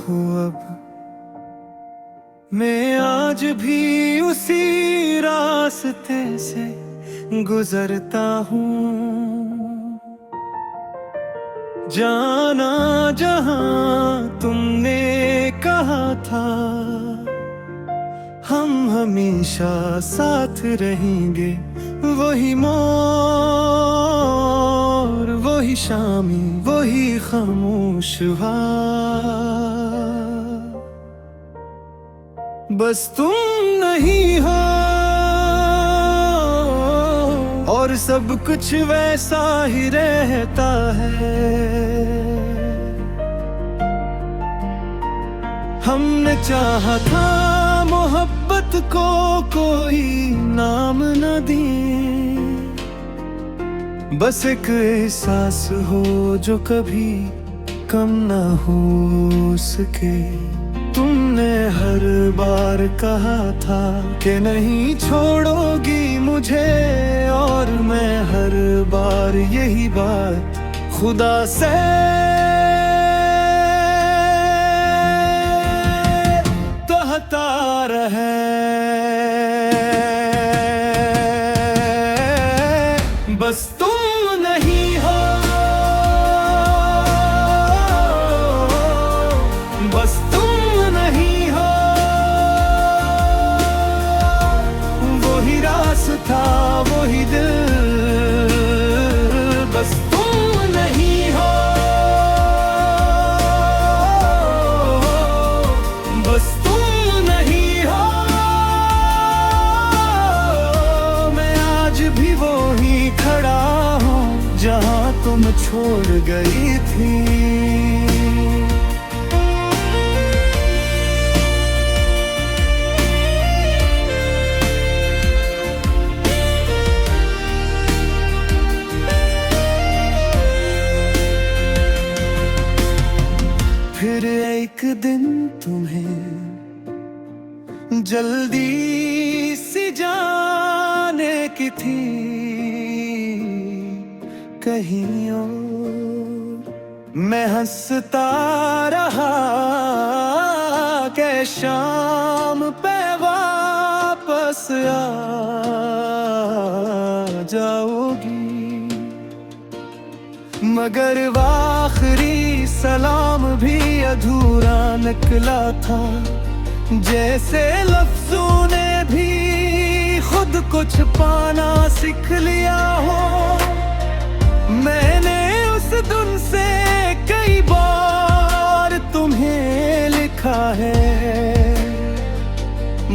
हूँ अब मैं आज भी उसी रास्ते से गुजरता हूँ। जाना जहां तुमने कहा था हम हमेशा साथ रहेंगे, वही मोर वही शामी वही खामोश बस तुम नहीं हो और सब कुछ वैसा ही रहता है। हमने चाहा था मोहब्बत को कोई नाम न दिए, बस एक एहसास हो जो कभी कम न हो सके। तुमने हर बार कहा था कि नहीं छोड़ोगी मुझे, और मैं हर बार यही बात खुदा से कहता रहे। बस तुम नहीं हो, बस तुम नहीं हो, वही रास्ता वही दिल, बस तुम नहीं हो, बस तुम नहीं हो। मैं आज भी वही खड़ा हूँ जहाँ तुम छोड़ गई थी। फिर एक दिन तुम्हें जल्दी सी जाने की थी कहीं और, मैं हंसता रहा कि शाम पे वापस आ जाओगी, मगर आखिरी सलाम भी अधूरा निकला था, जैसे लफ्जों ने भी खुद को छुपाना सीख लिया हो। मैंने उस दिन से कई बार तुम्हें लिखा है,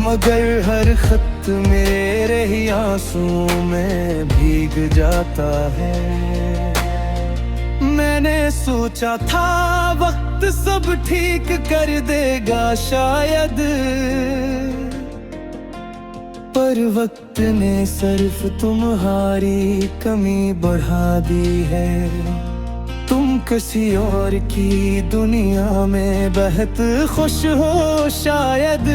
मगर हर खत मेरे ही आंसुओं में भीग जाता है। मैंने सोचा था वक्त सब ठीक कर देगा शायद, पर वक्त ने सिर्फ तुम्हारी कमी बढ़ा दी है। तुम किसी और की दुनिया में बेहद खुश हो शायद,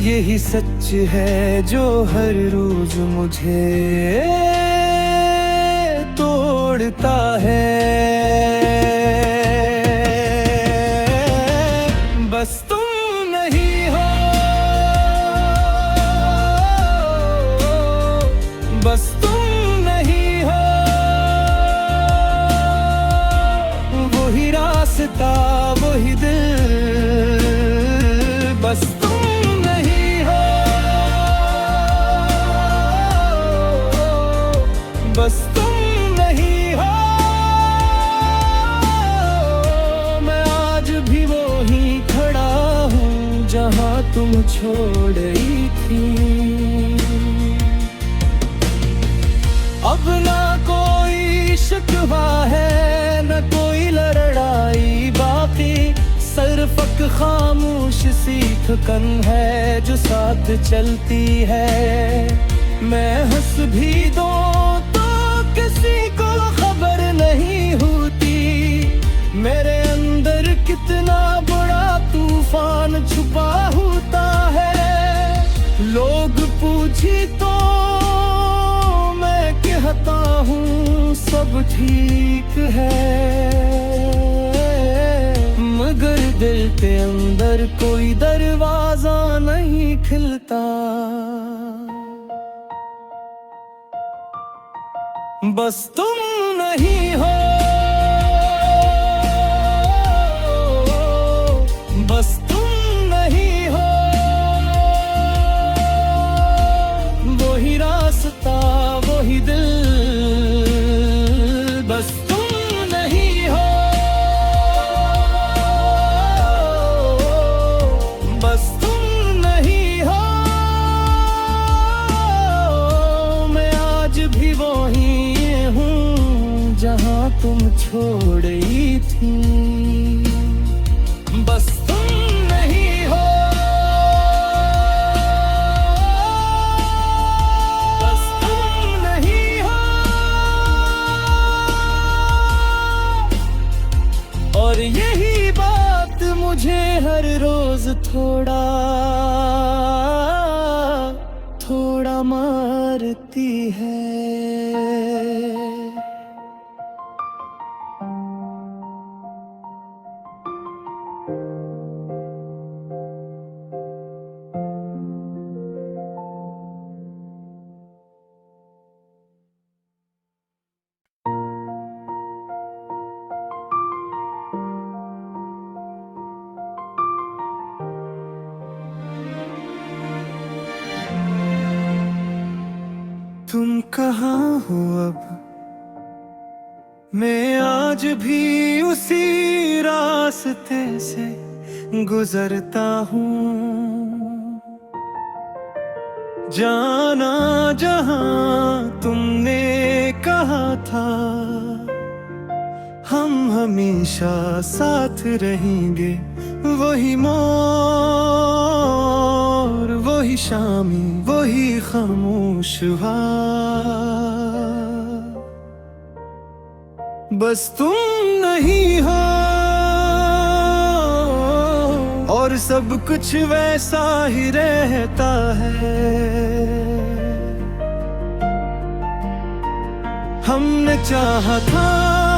यही सच है जो हर रोज मुझे तोड़ता है। बस तुम नहीं हो, बस तुम नहीं हो, वही रास्ता वही दिल, बस तुम नहीं हो, बस तुम जहाँ तुम छोड़ गई थी। अब ना कोई शिकवा है न कोई लड़ाई बाकी, सिर्फ एक खामोश सी थकन है जो साथ चलती है। मैं हंस भी दूं तो किसी को खबर नहीं होती, मेरे अंदर कितना बड़ा तूफान छुपा होता है। लोग पूछे तो मैं कहता हूँ सब ठीक है, मगर दिल के अंदर कोई दरवाजा नहीं खिलता, बस तुम नहीं हो, बस तुम नहीं हो। वही रास्ता वही दिल, बस तुम नहीं हो, बस तुम नहीं हो। मैं आज भी वही हूँ जहाँ तुम छोड़ गई थी, बस तुम नहीं हो, बस तुम नहीं हो। और यही बात मुझे हर रोज थोड़ा थोड़ा मारती है। तुम कहाँ हो अब, मैं आज भी उसी रास्ते से गुजरता हूँ। जाना जहाँ तुमने कहा था, हम हमेशा साथ रहेंगे। वही मोर, वही शामी, वही खामोश बस तुम नहीं हो। और सब कुछ वैसा ही रहता है। हमने चाहा था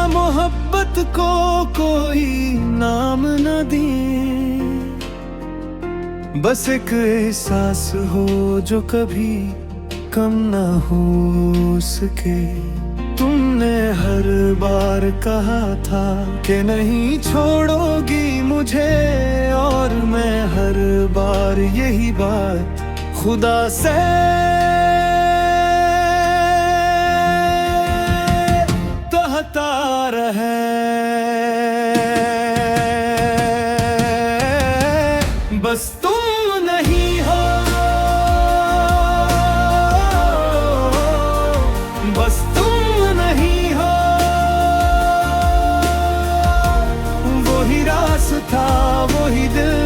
मोहब्बत को कोई नाम न दिए, बस एक एहसास हो जो कभी कम ना हो सके। तुमने हर बार कहा था कि नहीं छोड़ोगी मुझे, और मैं हर बार यही बात खुदा से कहता रहे। बस तुम नहीं हो, बस तुम नहीं हो। वही रास्ता वही दिल,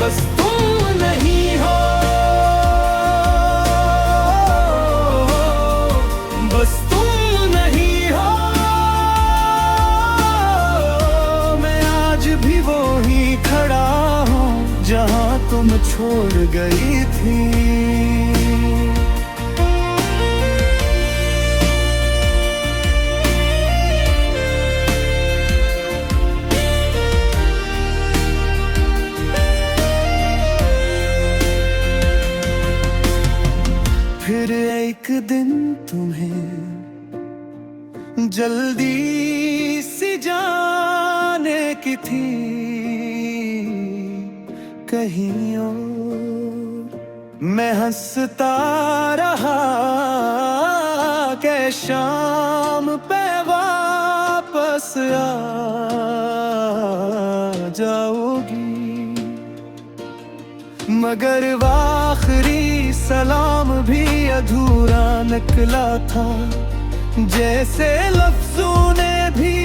बस तुम नहीं हो, बस तुम नहीं हो। मैं आज भी वही खड़ा हूँ जहाँ तुम छोड़ गई थी। फिर एक दिन तुम्हें जल्दी सी जाने की थी कहीं और। मैं हंसता रहा कि शाम पे वापस आ जाओगी, मगर आखिरी सलाम भी अधूरा निकला था। जैसे लफ्जों ने भी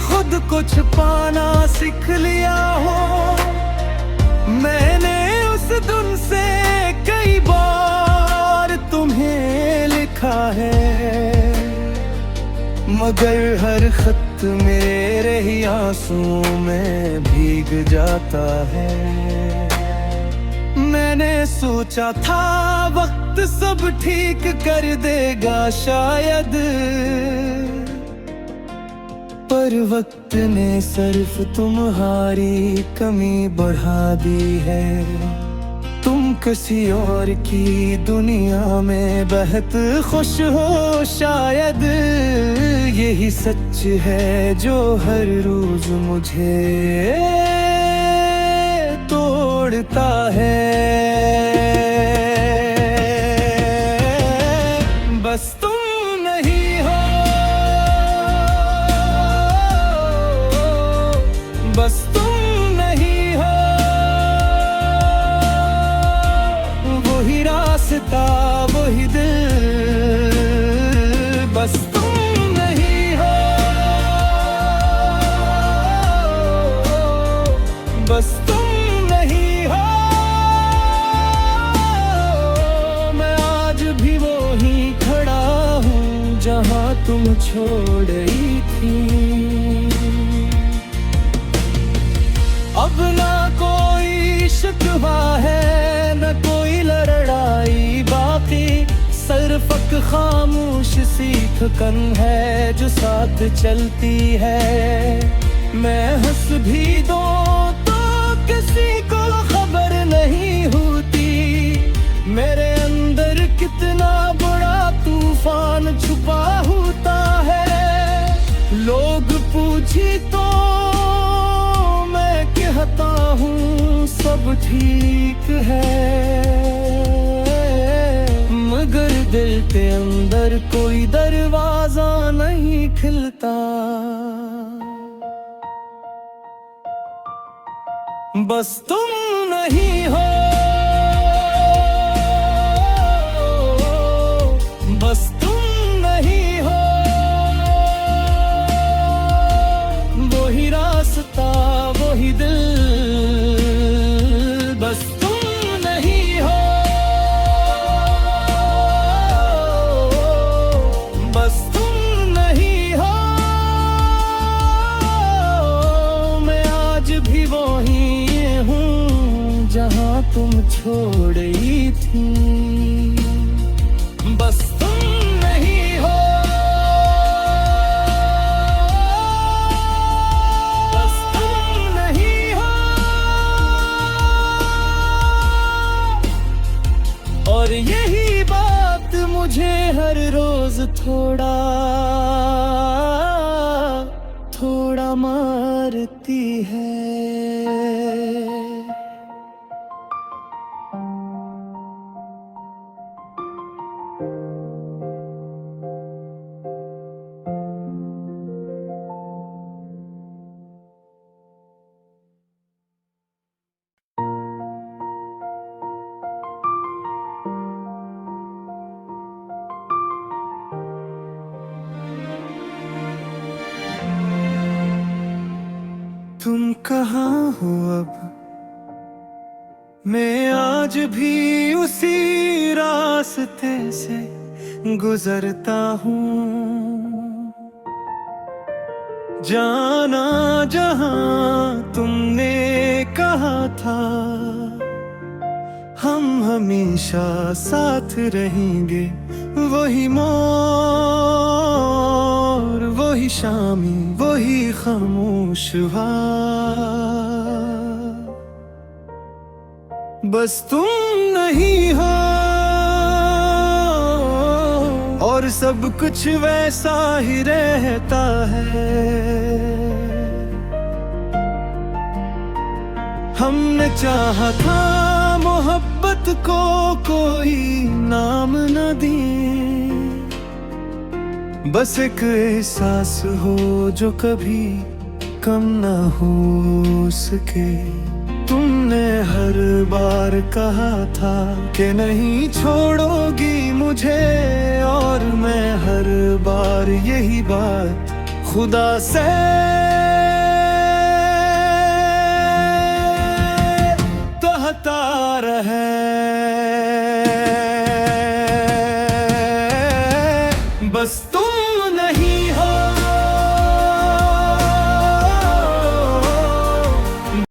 खुद को छुपाना सीख लिया हो। मैंने उस दिन से कई बार तुम्हें लिखा है, मगर हर खत मेरे ही आंसुओं में भीग जाता है। मैंने सोचा था वक्त सब ठीक कर देगा शायद, पर वक्त ने सिर्फ तुम्हारी कमी बढ़ा दी है। तुम किसी और की दुनिया में बहत खुश हो शायद, यही सच है जो हर रोज मुझे तोड़ता है। बस तुम नहीं हो, बस तुम नहीं हो, वही रास्ता वही दिल, बस तुम नहीं हो, बस तुम नहीं हो। मैं आज भी वो ही खड़ा हूँ जहाँ तुम छोड़ गई थी। अब ना कोई शिकवा है न कोई लड़ाई बाकी, सिर्फ एक खामोश सी थकन है जो साथ चलती है। मैं हंस भी दूं तो किसी को खबर नहीं होती, मेरे अंदर कितना बड़ा तूफान छुपा होता है। लोग पूछे तो मैं कहता हूँ सब ठीक है, मगर दिल के अंदर कोई दरवाजा नहीं खिलता। बस तुम नहीं हो, बस तुम नहीं हो, वही रास्ता वही दिल, बस तुम नहीं हो, बस तुम नहीं हो। मैं आज भी वही हूँ जहाँ तुम छोड़ गई थी। बस तुम नहीं हो, बस तुम नहीं हो। और यही बात मुझे हर रोज थोड़ा थोड़ा मारती है। तुम कहाँ हो अब, मैं आज भी उसी रास्ते से गुजरता हूँ। जाना जहाँ तुमने कहा था, हम हमेशा साथ रहेंगे। वही मोर वही शामी वही खामोश बस तुम नहीं हो, और सब कुछ वैसा ही रहता है। हमने चाहा था मोहब्बत को कोई नाम न दिए, बस एक एहसास हो जो कभी कम न हो सके। तुमने हर बार कहा था कि नहीं छोड़ोगी मुझे, और मैं हर बार यही बात खुदा से